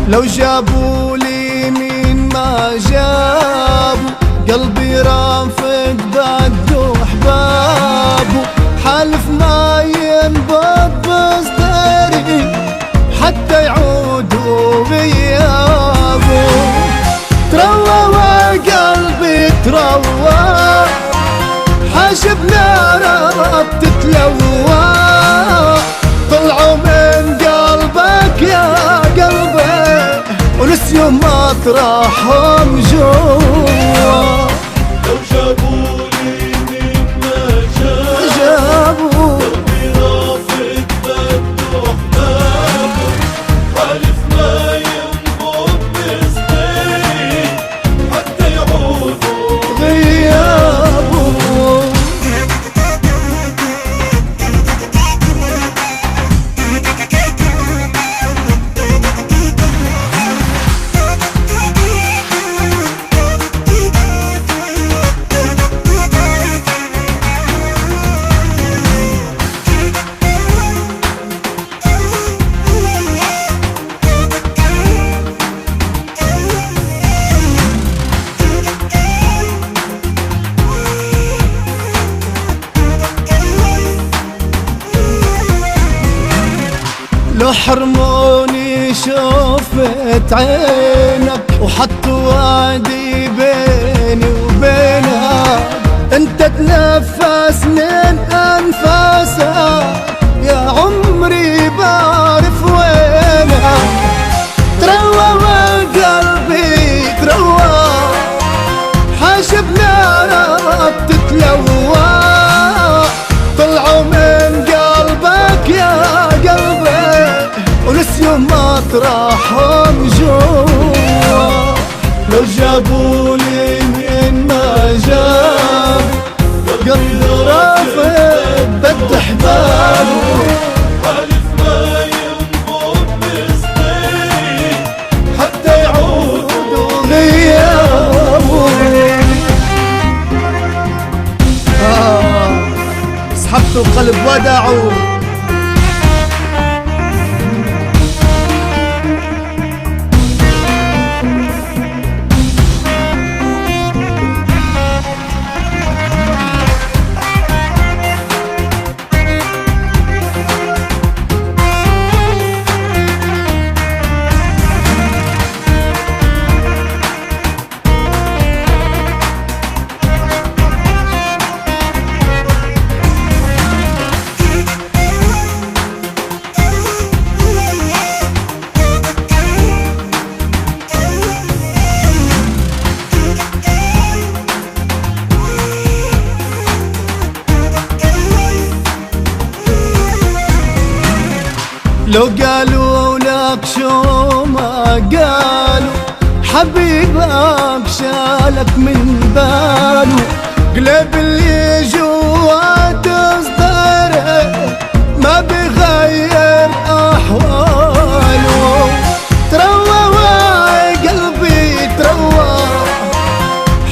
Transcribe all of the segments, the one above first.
لو جابوا لي مين ما جابوا، قلبي رافق بده احبابه، حالف ما ينبض بصدري حتى يعودوا غيابه. تروى وقلبي تروى، حاشب نارك تتلوى، طلعوا من قلبك يا قلبي ونسيوا مطرحهم جوا. لو جابوا لي مين ما جابوا، قلبي رافض بده احبابه، حالف ما ينبض بصدري حتى يعودوا غيابه. لو حرموني شوفت عينك وحطوا وعدي بيني وبينك، انت تنفس من انفاسك يا عمري بعرف وينك. تروى وقلبي تروى، حاشب نارك تتلوى، طلعوا من قلبك يا قلبي ونسيوا مطرحهم جوا. لو جابوا لي من ما جاب، قلبي رافض بده احبابه، حالف ما ينبض بصدري حتى يعودوا غيابه. سحبت القلب ودعوا. لو قالوا لك شو ما قالوا، حبيبك شالك من باله، قلب اللي جوا تصدره ما بغير احواله. تروى وقلبي تروى،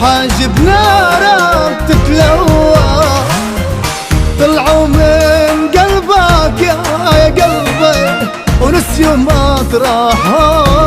حاجب نارك تتلوى، طلعوا من قلبك يا قلبي ونسيوا مطرحهم